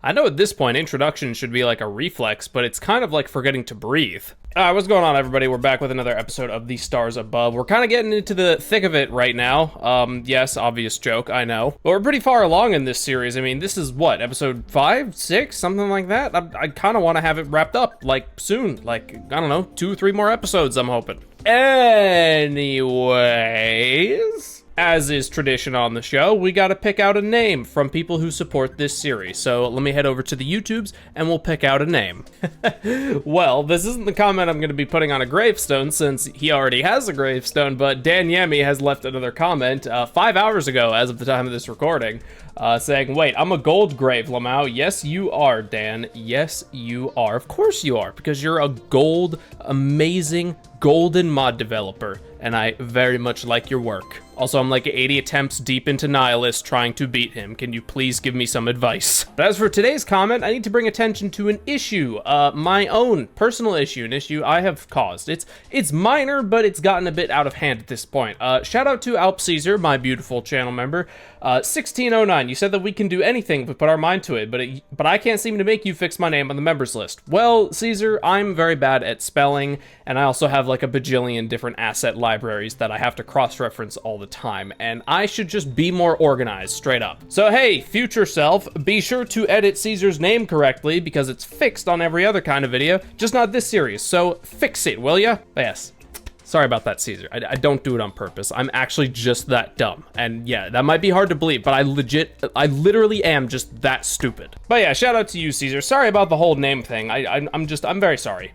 I know at this point, introduction should be like a reflex, but it's kind of like forgetting to breathe. What's going on, everybody? We're back with another episode of The Stars Above. We're kind of getting into the thick of it right now. Yes, obvious joke, I know. But we're pretty far along in this series. I mean, this is what, episode 5, 6, something like that? I kind of want to have it wrapped up, like, soon. Like, I don't know, 2 or 3 more episodes, I'm hoping. Anyways, as is tradition on the show, we gotta pick out a name from people who support this series. So let me head over to the YouTubes and we'll pick out a name. Well, this isn't the comment I'm gonna be putting on a gravestone since he already has a gravestone, but Dan Yemi has left another comment 5 hours ago as of the time of this recording, saying, wait, I'm a gold grave, Lamau. Yes, you are, Dan. Yes, you are. Of course you are, because you're a gold, amazing, golden mod developer, and I very much like your work. Also, I'm like 80 attempts deep into Nihilist trying to beat him. Can you please give me some advice? But as for today's comment, I need to bring attention to an issue, my own personal issue, an issue I have caused. It's minor, but it's gotten a bit out of hand at this point. Shout out to Alp Caesar, my beautiful channel member. 1609, you said that we can do anything if we put our mind to it, but I can't seem to make you fix my name on the members list. Well, Caesar, I'm very bad at spelling, and I also have like a bajillion different asset libraries that I have to cross-reference all the time, and I should just be more organized, straight up. So hey, future self, be sure to edit Caesar's name correctly, because it's fixed on every other kind of video, just not this series, so fix it, will ya? Yes. Sorry about that, Caesar. I don't do it on purpose. I'm actually just that dumb. And yeah, that might be hard to believe, but I literally am just that stupid. But yeah, shout out to you, Caesar. Sorry about the whole name thing. I'm very sorry.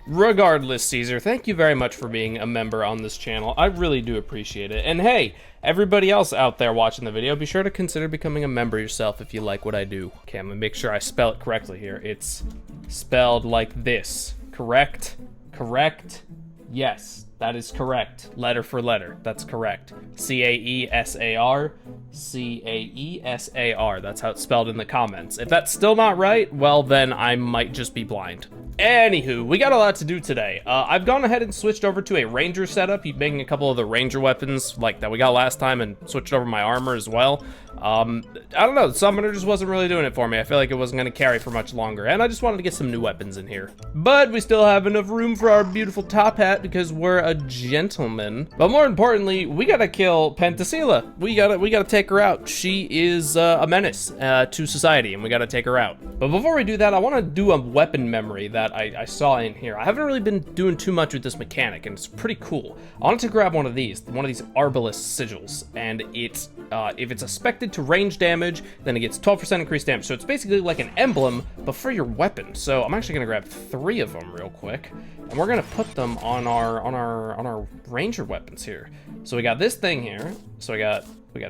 Regardless, Caesar, thank you very much for being a member on this channel. I really do appreciate it. And hey, everybody else out there watching the video, be sure to consider becoming a member yourself if you like what I do. Okay, I'm gonna make sure I spell it correctly here. It's spelled like this. Correct? Correct? Yes, that is correct. Letter for letter. That's correct. C-A-E-S-A-R. C-A-E-S-A-R. That's how it's spelled in the comments. If that's still not right, well, then I might just be blind. Anywho, we got a lot to do today. I've gone ahead and switched over to a ranger setup, making a couple of the ranger weapons like that we got last time, and switched over my armor as well. I don't know, the summoner just wasn't really doing it for me. I feel like it wasn't gonna carry for much longer, and I just wanted to get some new weapons in here. But we still have enough room for our beautiful top hat because we're a gentleman. But more importantly, we gotta kill Penthesilea. We gotta take her out. She is a menace to society, and we gotta take her out. But before we do that, I wanna do a weapon memory that I saw in here. I haven't really been doing too much with this mechanic, and it's pretty cool. I wanted to grab one of these Arbalest sigils, and it's if it's expected to range damage, then it gets 12% increased damage. So it's basically like an emblem, but for your weapon. So I'm actually gonna grab 3 of them real quick, and we're gonna put them on our ranger weapons here. So we got this thing here. So we got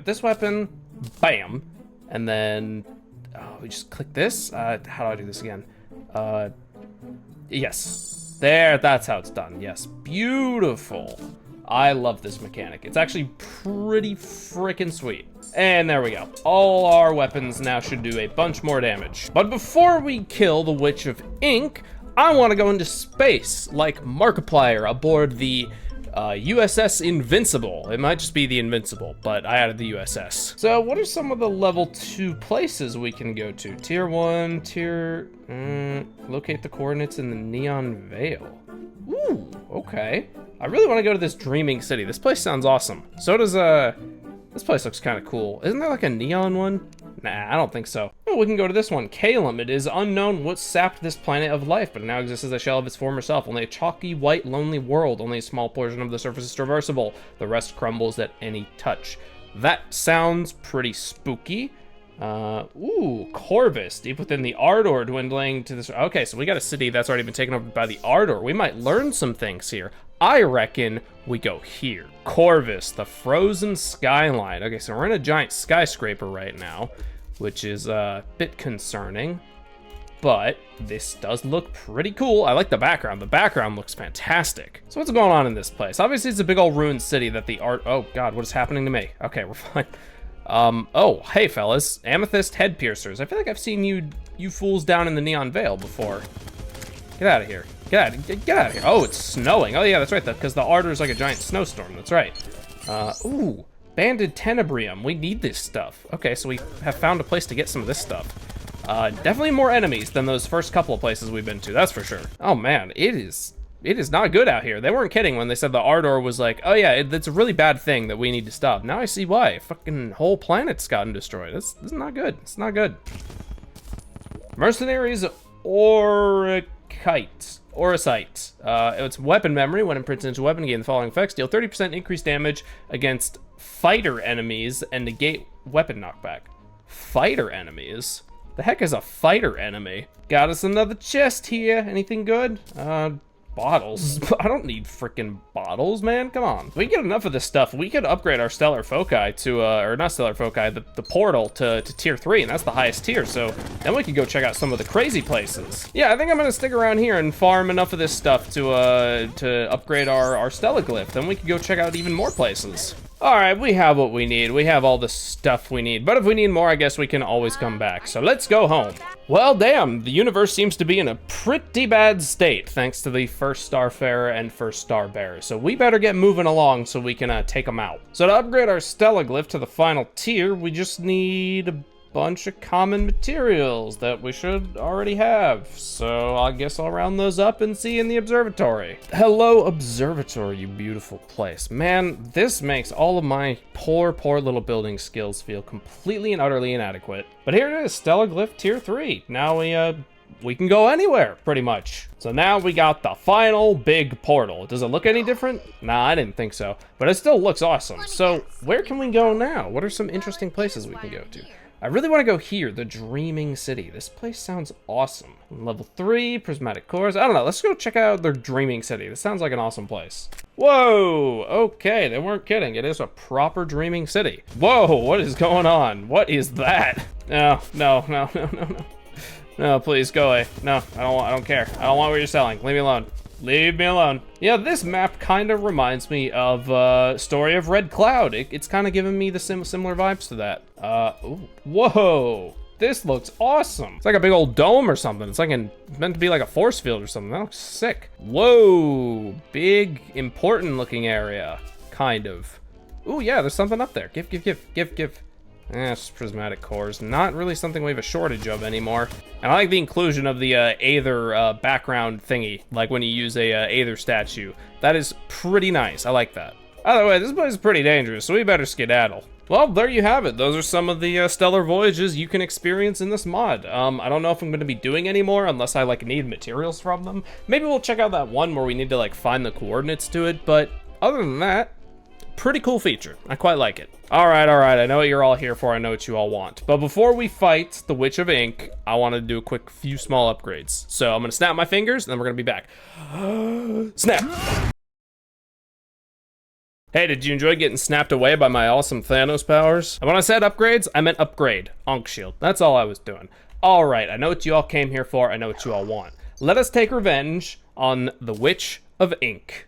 this weapon, bam, and then we just click this. How do I do this again? Yes, there. That's how it's done. Yes, beautiful. I love this mechanic. It's actually pretty freaking sweet. And there we go. All our weapons now should do a bunch more damage. But before we kill the Witch of Ink, I want to go into space like Markiplier aboard the USS Invincible. It might just be the Invincible, but I added the USS. So what are some of the level 2 places we can go to? Tier 1, locate the coordinates in the Neon Veil. Ooh, okay. I really want to go to this Dreaming City. This place sounds awesome. So does, this place looks kind of cool. Isn't there like a neon one? Nah, I don't think so. Oh, we can go to this one. Calum. It is unknown what sapped this planet of life, but it now exists as a shell of its former self. Only a chalky, white, lonely world. Only a small portion of the surface is traversable. The rest crumbles at any touch. That sounds pretty spooky. Ooh, Corvvis, deep within the Ardor, dwindling to this. Okay, so we got a city that's already been taken over by the Ardor. We might learn some things here. I reckon we go here. Corvvis, the frozen skyline. Okay, so we're in a giant skyscraper right now, which is a bit concerning, but this does look pretty cool. I like the background. The background looks fantastic. So what's going on in this place? Obviously, it's a big old ruined city that the oh God, what is happening to me? Okay, we're fine. Oh, hey fellas, amethyst head piercers. I feel like I've seen you fools down in the Neon Veil before. Get out of here. Get out of here. Oh, it's snowing. Oh yeah, that's right, because the Ardor is like a giant snowstorm. That's right. Ooh, banded tenebrium. We need this stuff. Okay, so we have found a place to get some of this stuff. Definitely more enemies than those first couple of places we've been to, that's for sure. Oh man, it is not good out here. They weren't kidding when they said the Ardor was like, oh yeah, it's a really bad thing that we need to stop. Now I see why. Fucking whole planet's gotten destroyed. This is not good. It's not good. Mercenaries Oricite. It's weapon memory. When imprinted into a weapon, gain the following effects. Deal 30% increased damage against fighter enemies and negate weapon knockback. Fighter enemies? The heck is a fighter enemy? Got us another chest here. Anything good? Bottles. I don't need freaking bottles, man. Come on. If we get enough of this stuff, we could upgrade our Stellar Foci to, or not Stellar Foci, the portal to tier 3, and that's the highest tier, so then we could go check out some of the crazy places. Yeah, I think I'm gonna stick around here and farm enough of this stuff to upgrade our Stellaglyph. Then we could go check out even more places. All right, we have what we need. We have all the stuff we need, but if we need more, I guess we can always come back. So let's go home. Well, damn, the universe seems to be in a pretty bad state thanks to the first Starfarer and first Starbearer. So we better get moving along so we can take them out. So to upgrade our Stellaglyph to the final tier, we just need a bunch of common materials that we should already have. So I guess I'll round those up and see you in the observatory. Hello, observatory, you beautiful place. Man, this makes all of my poor little building skills feel completely and utterly inadequate. But here it is, Stellaglyph tier 3. Now we can go anywhere, pretty much. So now we got the final big portal. Does it look any different? Nah, I didn't think so. But it still looks awesome. So where can we go now? What are some interesting places we can go to? I really want to go here, the Dreaming City. This place sounds awesome. Level 3, prismatic cores. I don't know, let's go check out the Dreaming City. This sounds like an awesome place. Whoa, okay, they weren't kidding. It is a proper Dreaming City. Whoa, what is going on? What is that? No. No, please, go away. No, I don't care. I don't want what you're selling. Leave me alone. Leave me alone. Yeah, this map kind of reminds me of Story of Red Cloud. It's kind of giving me the similar vibes to that. Ooh. Whoa, this looks awesome. It's like a big old dome or something. It's like meant to be like a force field or something. That looks sick. Whoa, big, important looking area, kind of. Ooh, yeah, there's something up there. Give. It's just prismatic cores. Not really something we have a shortage of anymore. And I like the inclusion of the Aether background thingy, like when you use a Aether statue. That is pretty nice. I like that. By the way, this place is pretty dangerous, so we better skedaddle. Well, there you have it. Those are some of the stellar voyages you can experience in this mod. I don't know if I'm going to be doing any more unless I like need materials from them. Maybe we'll check out that one where we need to like find the coordinates to it, but other than that, pretty cool feature. I quite like it. All right. I know what you're all here for. I know what you all want. But before we fight the Witch of Ink, I want to do a quick few small upgrades. So I'm going to snap my fingers, and then we're going to be back. Snap! Hey, did you enjoy getting snapped away by my awesome Thanos powers? And when I said upgrades, I meant upgrade. Ankh Shield. That's all I was doing. All right, I know what you all came here for. I know what you all want. Let us take revenge on the Witch of Ink.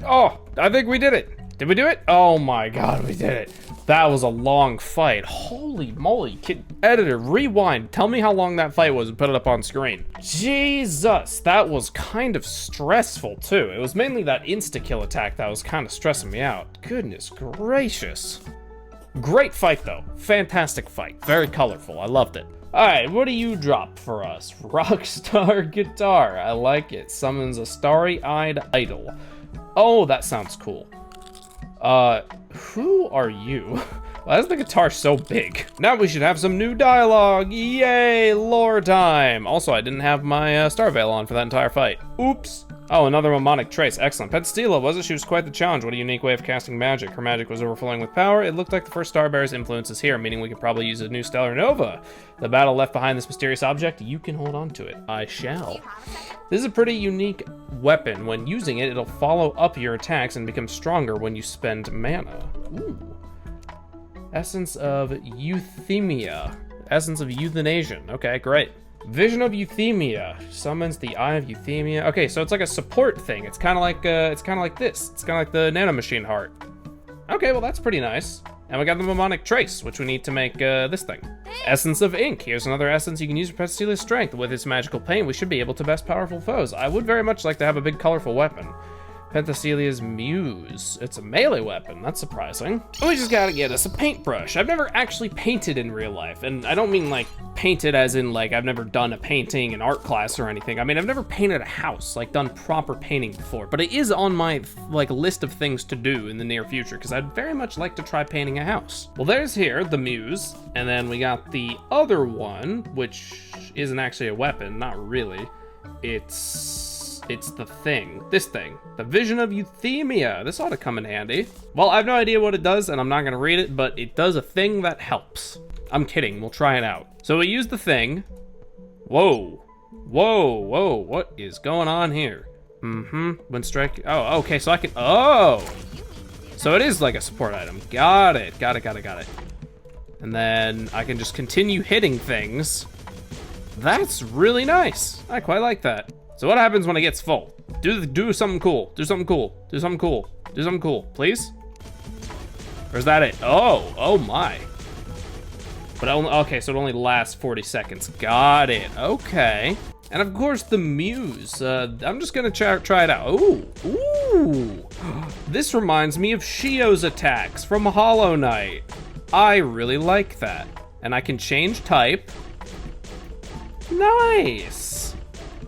Oh, I think we did it. Did we do it? Oh my God, we did it. That was a long fight. Holy moly. Editor, rewind. Tell me how long that fight was and put it up on screen. Jesus, that was kind of stressful too. It was mainly that insta-kill attack that was kind of stressing me out. Goodness gracious. Great fight though. Fantastic fight. Very colorful. I loved it. All right, what do you drop for us? Rockstar guitar. I like it. Summons a starry-eyed idol. Oh, that sounds cool. Who are you? Why is the guitar so big? Now we should have some new dialogue. Yay, lore time. Also, I didn't have my Star Veil on for that entire fight. Oops. Oh, another mnemonic trace. Excellent. Penthesilea, was it? She was quite the challenge. What a unique way of casting magic. Her magic was overflowing with power. It looked like the first Starbearer's influence is here, meaning we could probably use a new stellar nova. The battle left behind this mysterious object. You can hold on to it. I shall. This is a pretty unique weapon. When using it, it'll follow up your attacks and become stronger when you spend mana. Ooh. Essence of Euthymia. Essence of Euthanasian. Okay, great. Vision of Euthymia summons the Eye of Euthymia. Okay, so it's like a support thing. It's kind of like this. It's kind of like the nanomachine heart. Okay, well that's pretty nice. And we got the mnemonic trace, which we need to make this thing. Essence of Ink. Here's another essence you can use for Penthesilia's strength. With its magical paint, we should be able to best powerful foes. I would very much like to have a big colorful weapon. Penthesilia's Muse. It's a melee weapon. That's surprising. We just gotta get us a paintbrush. I've never actually painted in real life, and I don't mean like painted as in like I've never done a painting in art class or anything. I mean, I've never painted a house, like done proper painting before, but it is on my like list of things to do in the near future because I'd very much like to try painting a house. Well, there's here the Muse, and then we got the other one, which isn't actually a weapon, not really. It's the thing. This thing. The Vision of Euthymia. This ought to come in handy. Well, I have no idea what it does, and I'm not going to read it, but it does a thing that helps. I'm kidding. We'll try it out. So we use the thing. Whoa. Whoa, whoa. What is going on here? When striking. Oh, okay. So I can. Oh. So it is like a support item. Got it. Got it. And then I can just continue hitting things. That's really nice. I quite like that. So what happens when it gets full? Do something cool. Do something cool, please. Or is that it? Oh my. But okay, so it only lasts 40 seconds. Got it. Okay. And of course the Muse. I'm just gonna try it out. Ooh. This reminds me of Shio's attacks from Hollow Knight. I really like that. And I can change type. Nice.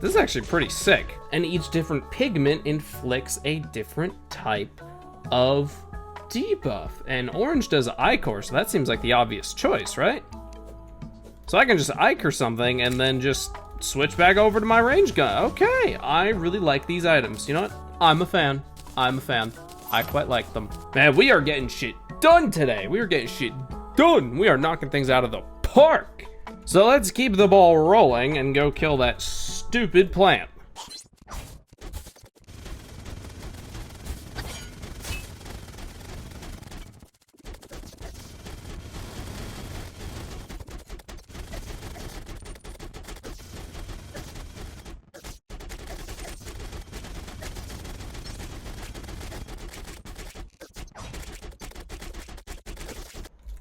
This is actually pretty sick. And each different pigment inflicts a different type of debuff. And orange does Ichor, so that seems like the obvious choice, right? So I can just Ichor something and then just switch back over to my range gun. Okay, I really like these items. You know what? I'm a fan. I quite like them. Man, we are getting shit done today. We are knocking things out of the park. So let's keep the ball rolling and go kill that stupid plant.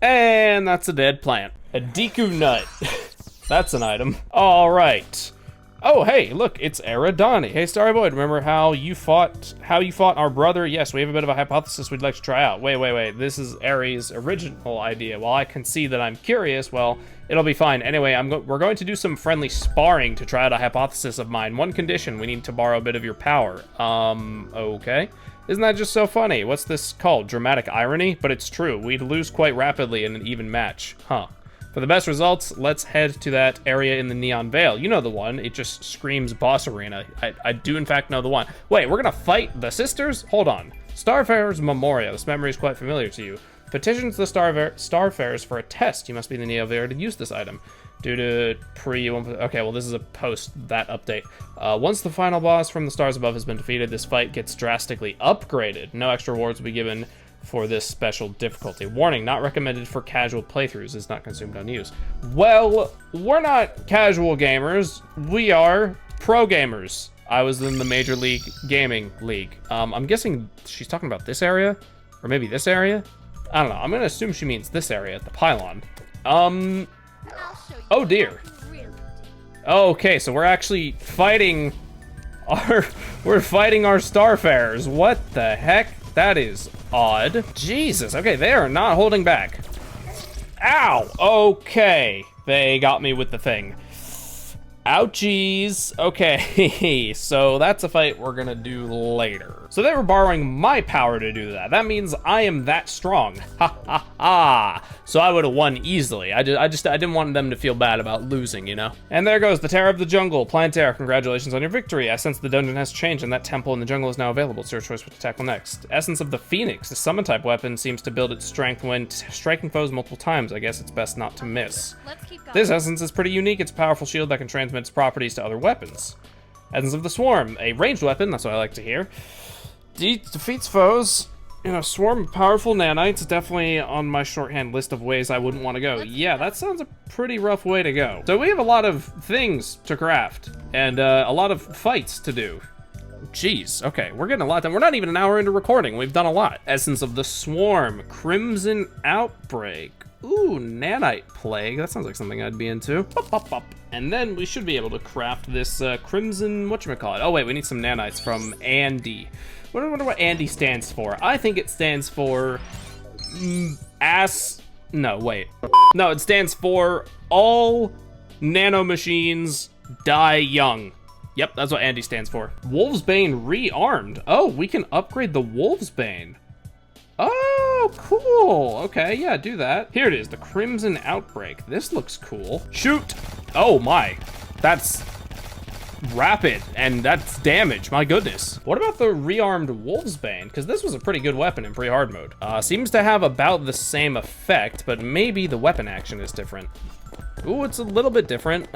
And that's a dead plant. A Deku nut. That's an item. All right. Oh, hey, look, it's Eridani. Hey, Starry Boy, remember how you fought our brother? Yes, we have a bit of a hypothesis we'd like to try out. Wait. This is Eri's original idea. While I can see that I'm curious, well, it'll be fine. Anyway, we're going to do some friendly sparring to try out a hypothesis of mine. One condition, we need to borrow a bit of your power. Okay. Isn't that just so funny? What's this called? Dramatic irony? But it's true. We'd lose quite rapidly in an even match. Huh. For the best results, let's head to that area in the Neon Veil. You know the one. It just screams boss arena. I do, in fact, know the one. Wait, we're gonna fight the sisters? Hold on. Starfarer's Memoria. This memory is quite familiar to you. Petitions the Starfarers for a test. You must be in the Neon Veil to use this item. Due to okay, well, this is a post that update. Once the final boss from the stars above has been defeated, this fight gets drastically upgraded. No extra rewards will be given for this special difficulty. Warning, not recommended for casual playthroughs. Is not consumed on use. Well, we're not casual gamers. We are pro gamers. I was in the Major League Gaming League. I'm guessing she's talking about this area, or maybe this area. I don't know. I'm gonna assume she means this area, the pylon. Oh dear. Okay, so we're actually fighting we're fighting our Starfarers. What the heck? That is odd. Jesus, okay, they are not holding back. Ow, okay. They got me with the thing. Ouchies. Okay, so that's a fight we're gonna do later. So they were borrowing my power to do that. That means I am that strong. Ha ha ha. So I would have won easily. I didn't want them to feel bad about losing, you know? And there goes the Terror of the Jungle. Planetaire, congratulations on your victory. I sense the dungeon has changed and that temple in the jungle is now available. It's your choice what to tackle next. Essence of the Phoenix. The summon type weapon seems to build its strength when striking foes multiple times. I guess it's best not to miss. This essence is pretty unique. It's a powerful shield that can transmit its properties to other weapons. Essence of the Swarm. A ranged weapon. That's what I like to hear. Defeats foes in a swarm of powerful nanites. Definitely on my shorthand list of ways I wouldn't want to go. Yeah, that sounds a pretty rough way to go. So we have a lot of things to craft and a lot of fights to do. Jeez, okay, we're getting a lot done. We're not even an hour into recording. We've done a lot. Essence of the Swarm. Crimson Outbreak. Ooh, nanite plague. That sounds like something I'd be into. Up, up, up. And then we should be able to craft this crimson, whatchamacallit. Oh wait, we need some nanites from Andy. I wonder what Andy stands for. I think it stands for no, wait. No, it stands for all nanomachines die young. Yep, that's what Andy stands for. Wolfsbane rearmed. Oh, we can upgrade the Wolfsbane. Oh, cool. Okay, yeah, do that. Here it is, the Crimson Outbreak. This looks cool. Shoot. Oh my, that's rapid, and that's damage, my goodness. What about the rearmed Wolfsbane? Because this was a pretty good weapon in pre-hard mode. Seems to have about the same effect, but maybe the weapon action is different. Ooh, it's a little bit different.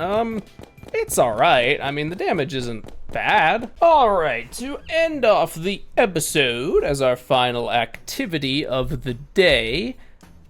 It's all right. I mean, the damage isn't bad. All right, to end off the episode as our final activity of the day,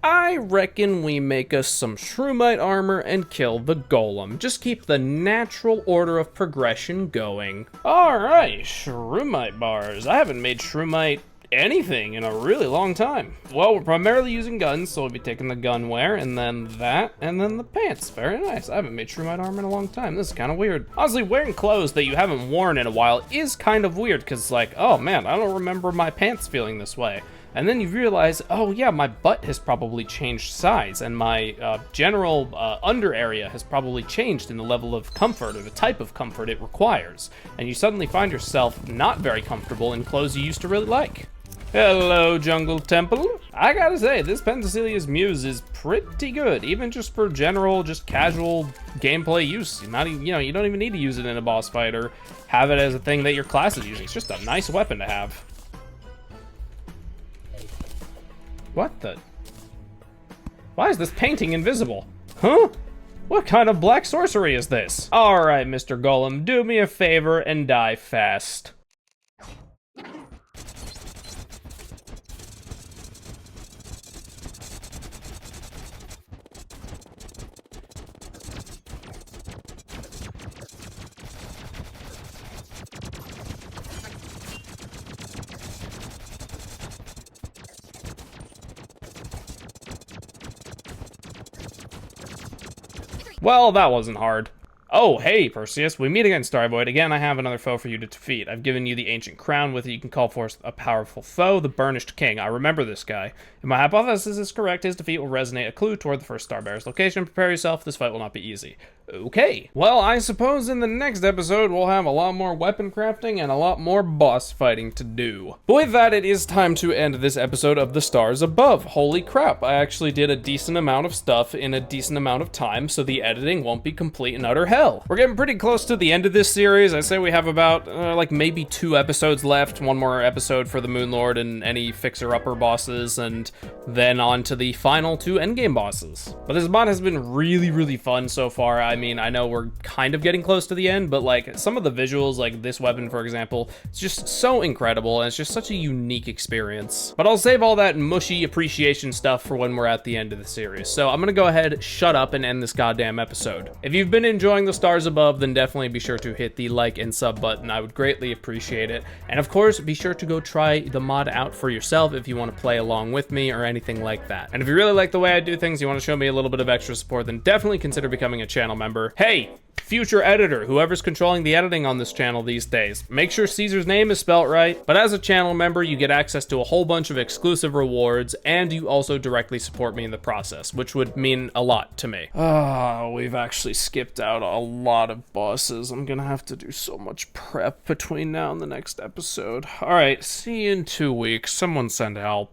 I reckon we make us some Shroomite armor and kill the golem. Just keep the natural order of progression going. All right, Shroomite bars. I haven't made Shroomite anything in a really long time. Well, we're primarily using guns, so we'll be taking the gunware, and then that, and then the pants. Very nice. I haven't made Shroomite armor in a long time. This is kind of weird. Honestly, wearing clothes that you haven't worn in a while is kind of weird, because like, oh man, I don't remember my pants feeling this way. And then you realize, oh yeah, my butt has probably changed size, and my general under area has probably changed in the level of comfort or the type of comfort it requires. And you suddenly find yourself not very comfortable in clothes you used to really like. Hello, Jungle Temple. I gotta say, this Pentheselia's Muse is pretty good, even just for general, just casual gameplay use. Not even, you don't even need to use it in a boss fight or have it as a thing that your class is using. It's just a nice weapon to have. What the? Why is this painting invisible? Huh? What kind of black sorcery is this? All right, Mr. Golem, do me a favor and die fast. Well, that wasn't hard. Oh, hey, Perseus, we meet again, Starvoid. Again, I have another foe for you to defeat. I've given you the Ancient Crown. With it, you can call forth a powerful foe, the Burnished King. I remember this guy. If my hypothesis is correct, his defeat will resonate a clue toward the first Starbearer's location. Prepare yourself, this fight will not be easy. Okay. Well, I suppose in the next episode, we'll have a lot more weapon crafting and a lot more boss fighting to do. But with that, it is time to end this episode of The Stars Above. Holy crap, I actually did a decent amount of stuff in a decent amount of time, so the editing won't be complete and utter hell. We're getting pretty close to the end of this series. I say we have about, like, maybe 2 episodes left. One more episode for the Moonlord and any fixer-upper bosses, and then on to the final 2 endgame bosses. But this mod has been really, really fun so far. I mean, I know we're kind of getting close to the end, but like some of the visuals, like this weapon, for example, it's just so incredible, and it's just such a unique experience. But I'll save all that mushy appreciation stuff for when we're at the end of the series. So I'm gonna go ahead, shut up, and end this goddamn episode. If you've been enjoying the stars above, then definitely be sure to hit the like and sub button. I would greatly appreciate it. And of course, be sure to go try the mod out for yourself if you want to play along with me or anything like that. And if you really like the way I do things, you want to show me a little bit of extra support, then definitely consider becoming a channel member. Hey, future editor, whoever's controlling the editing on this channel these days, make sure Caesar's name is spelt right. But as a channel member, you get access to a whole bunch of exclusive rewards, and you also directly support me in the process, which would mean a lot to me. We've actually skipped out a lot of bosses. I'm gonna have to do so much prep between now and the next episode. All right, see you in 2 weeks. Someone send help.